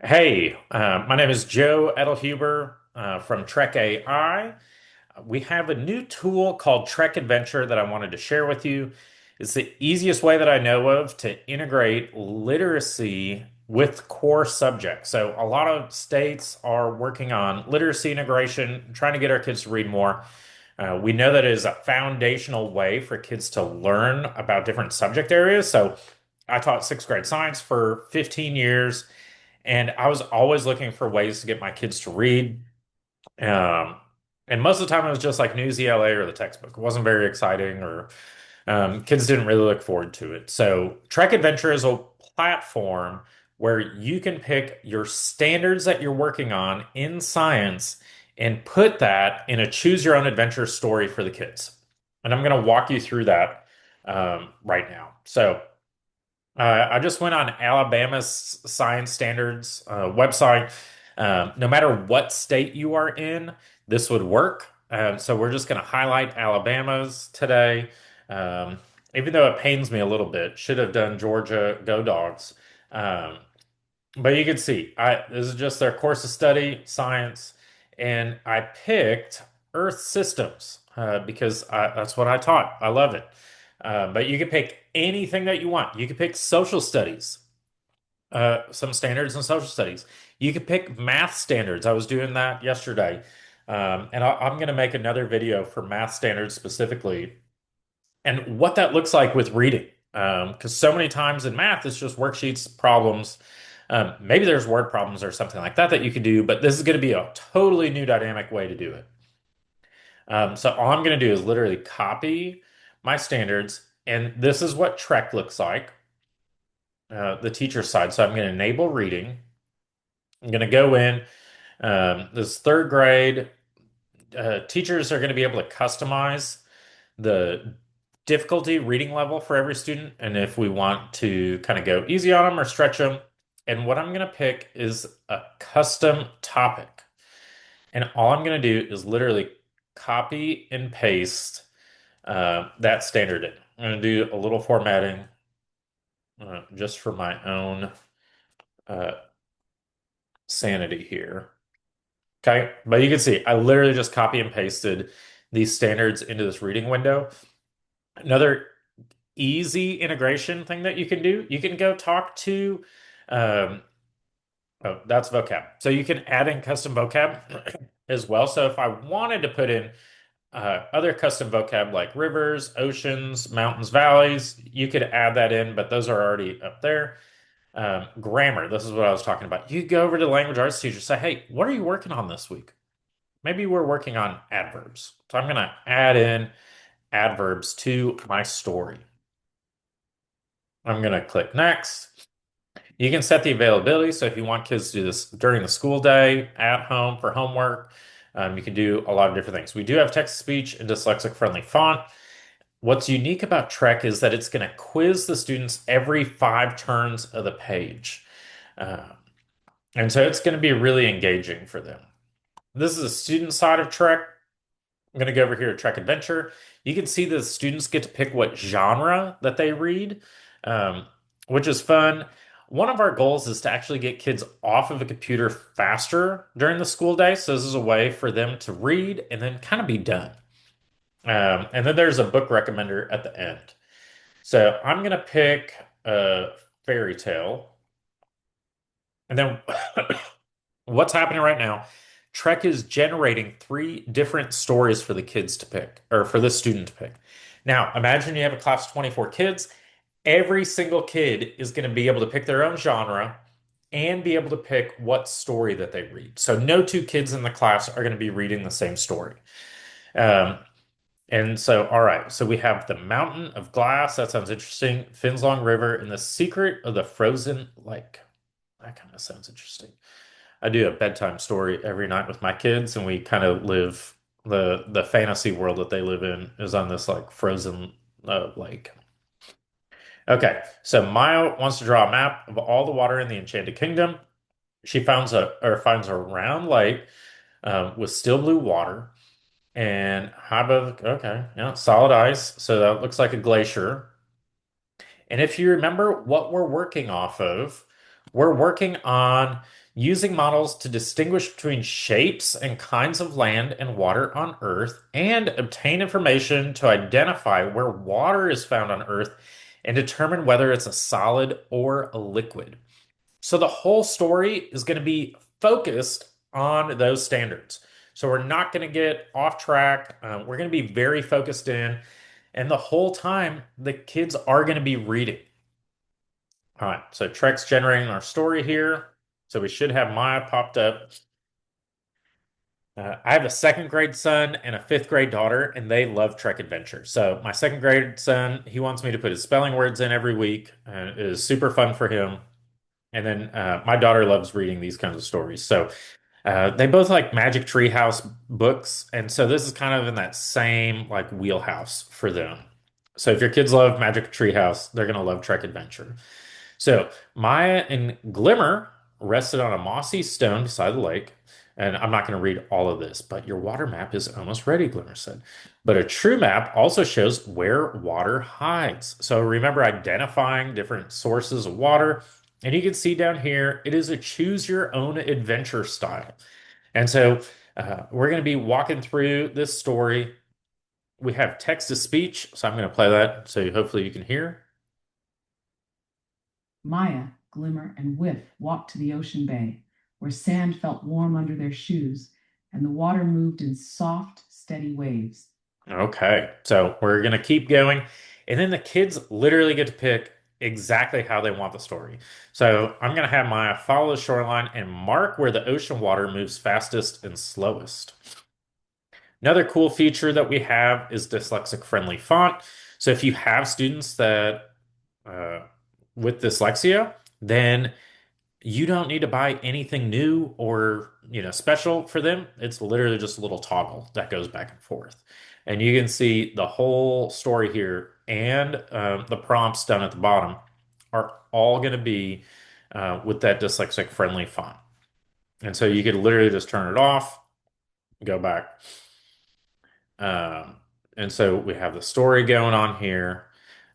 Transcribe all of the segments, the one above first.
Hey, my name is Joe Edelhuber from Trek AI. We have a new tool called Trek Adventure that I wanted to share with you. It's the easiest way that I know of to integrate literacy with core subjects. So, a lot of states are working on literacy integration, trying to get our kids to read more. We know that it is a foundational way for kids to learn about different subject areas. So, I taught sixth grade science for 15 years. And I was always looking for ways to get my kids to read. Um, and most of the time it was just like News ELA or the textbook. It wasn't very exciting or kids didn't really look forward to it. So Trek Adventure is a platform where you can pick your standards that you're working on in science and put that in a choose your own adventure story for the kids. And I'm going to walk you through that right now. So I just went on Alabama's Science Standards website. No matter what state you are in, this would work. So we're just going to highlight Alabama's today. Um, Even though it pains me a little bit, should have done Georgia Go Dogs. Um, but you can see, this is just their course of study, science, and I picked Earth systems because that's what I taught. I love it. But you can pick anything that you want. You can pick social studies, some standards in social studies. You can pick math standards. I was doing that yesterday. And I'm going to make another video for math standards specifically and what that looks like with reading. Because so many times in math, it's just worksheets, problems. Maybe there's word problems or something like that that you could do, but this is going to be a totally new dynamic way to do it. So all I'm going to do is literally copy my standards, and this is what Trek looks like, the teacher side. So I'm going to enable reading. I'm going to go in. This third grade, teachers are going to be able to customize the difficulty reading level for every student, and if we want to kind of go easy on them or stretch them. And what I'm going to pick is a custom topic. And all I'm going to do is literally copy and paste that standard in. I'm going to do a little formatting just for my own uh, sanity here. Okay, but you can see I literally just copy and pasted these standards into this reading window. Another easy integration thing that you can do, you can go talk to, um, oh, that's vocab. So you can add in custom vocab as well. So if I wanted to put in other custom vocab like rivers, oceans, mountains, valleys, you could add that in, but those are already up there. Grammar, this is what I was talking about. You go over to the language arts teacher, say, hey, what are you working on this week? Maybe we're working on adverbs. So I'm going to add in adverbs to my story. I'm going to click next. You can set the availability. So if you want kids to do this during the school day, at home for homework, you can do a lot of different things. We do have text to speech and dyslexic friendly font. What's unique about Trek is that it's going to quiz the students every 5 turns of the page. Um, and so it's going to be really engaging for them. This is the student side of Trek. I'm going to go over here to Trek Adventure. You can see the students get to pick what genre that they read, um, which is fun. One of our goals is to actually get kids off of a computer faster during the school day. So this is a way for them to read and then kind of be done. And then there's a book recommender at the end. So I'm going to pick a fairy tale. And then what's happening right now? Trek is generating 3 different stories for the kids to pick, or for the student to pick. Now, imagine you have a class of 24 kids. Every single kid is going to be able to pick their own genre and be able to pick what story that they read. So no 2 kids in the class are going to be reading the same story. Um, and so, all right, so we have The Mountain of Glass. That sounds interesting. Finslong River and The Secret of the Frozen Lake. That kind of sounds interesting. I do a bedtime story every night with my kids, and we kind of live the fantasy world that they live in is on this like frozen lake. Okay, so Maya wants to draw a map of all the water in the Enchanted Kingdom. She finds a round lake with still blue water and high above. Okay, yeah, solid ice. So that looks like a glacier. And if you remember what we're working off of, we're working on using models to distinguish between shapes and kinds of land and water on Earth, and obtain information to identify where water is found on Earth and determine whether it's a solid or a liquid. So the whole story is going to be focused on those standards. So we're not going to get off track. We're going to be very focused in. And the whole time, the kids are going to be reading. All right, so Trek's generating our story here. So we should have Maya popped up. I have a second grade son and a fifth grade daughter, and they love Trek Adventure. So my second grade son, he wants me to put his spelling words in every week, and it is super fun for him. And then my daughter loves reading these kinds of stories. So they both like Magic Tree House books, and so this is kind of in that same like wheelhouse for them. So if your kids love Magic Tree House, they're gonna love Trek Adventure. So Maya and Glimmer rested on a mossy stone beside the lake. And I'm not going to read all of this, but your water map is almost ready, Glimmer said. But a true map also shows where water hides. So remember identifying different sources of water. And you can see down here, it is a choose your own adventure style. And so we're going to be walking through this story. We have text to speech, so I'm going to play that so hopefully you can hear. Maya, Glimmer, and Whiff walked to the ocean bay, where sand felt warm under their shoes and the water moved in soft, steady waves. Okay, so we're gonna keep going, and then the kids literally get to pick exactly how they want the story. So I'm gonna have Maya follow the shoreline and mark where the ocean water moves fastest and slowest. Another cool feature that we have is dyslexic friendly font. So if you have students that uh, with dyslexia, then you don't need to buy anything new or, special for them. It's literally just a little toggle that goes back and forth. And you can see the whole story here and the prompts down at the bottom are all going to be with that dyslexic friendly font. And so you could literally just turn it off, go back. Um, and so we have the story going on here.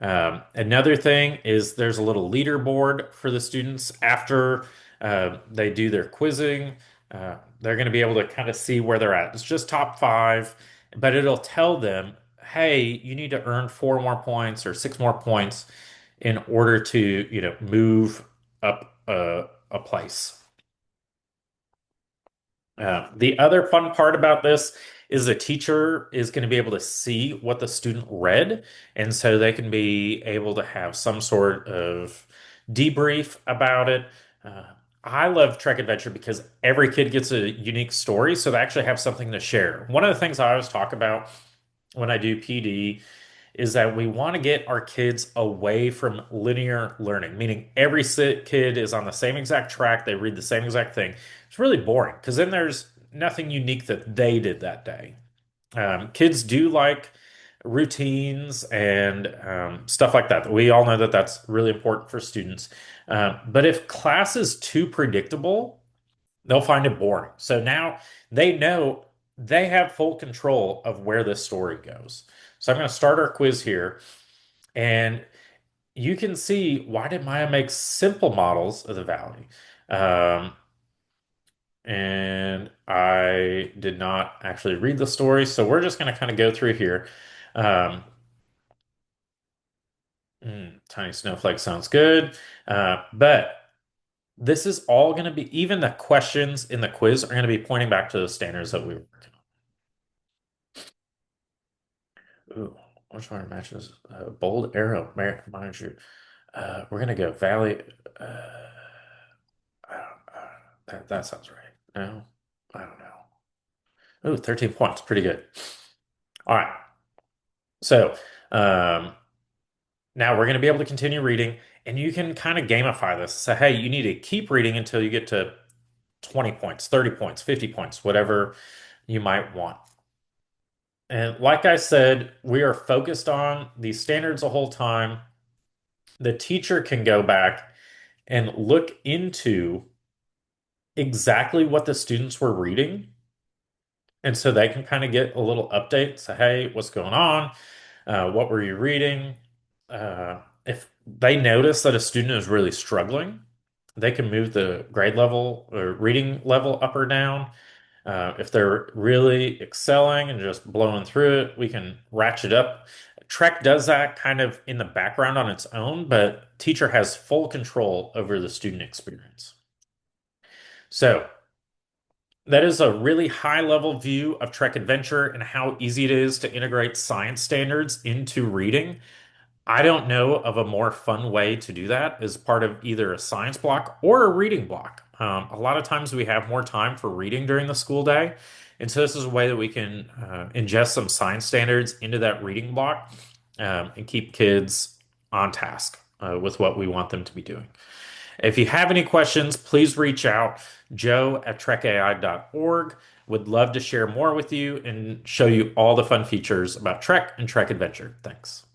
Another thing is there's a little leaderboard for the students after they do their quizzing. They're going to be able to kind of see where they're at. It's just top five, but it'll tell them, hey, you need to earn four more points or six more points in order to, move up a place. The other fun part about this is the teacher is going to be able to see what the student read, and so they can be able to have some sort of debrief about it. Uh, I love Trek Adventure because every kid gets a unique story, so they actually have something to share. One of the things I always talk about when I do PD is that we want to get our kids away from linear learning, meaning every kid is on the same exact track, they read the same exact thing. It's really boring because then there's nothing unique that they did that day. Kids do like routines and stuff like that. We all know that that's really important for students. But if class is too predictable, they'll find it boring. So now they know they have full control of where this story goes. So I'm going to start our quiz here, and you can see why did Maya make simple models of the valley? Um, and I did not actually read the story, so we're just going to kind of go through here. Um, Tiny snowflake sounds good, but this is all going to be, even the questions in the quiz are going to be pointing back to the standards that we were working on. Ooh, which one matches? Bold arrow, mind you. We're going to go valley. I don't, that sounds right. No, I don't know. Ooh, 13 points. Pretty good. All right. So now we're going to be able to continue reading, and you can kind of gamify this. Say, hey, you need to keep reading until you get to 20 points, 30 points, 50 points, whatever you might want. And like I said, we are focused on these standards the whole time. The teacher can go back and look into exactly what the students were reading. And so they can kind of get a little update, say, hey, what's going on? What were you reading? If they notice that a student is really struggling, They can move the grade level or reading level up or down. If they're really excelling and just blowing through it, we can ratchet up. Trek does that kind of in the background on its own, but teacher has full control over the student experience. So that is a really high level view of Trek Adventure and how easy it is to integrate science standards into reading. I don't know of a more fun way to do that as part of either a science block or a reading block. A lot of times we have more time for reading during the school day. And so this is a way that we can ingest some science standards into that reading block and keep kids on task with what we want them to be doing. If you have any questions, please reach out, joe@trekai.org. Would love to share more with you and show you all the fun features about Trek and Trek Adventure. Thanks.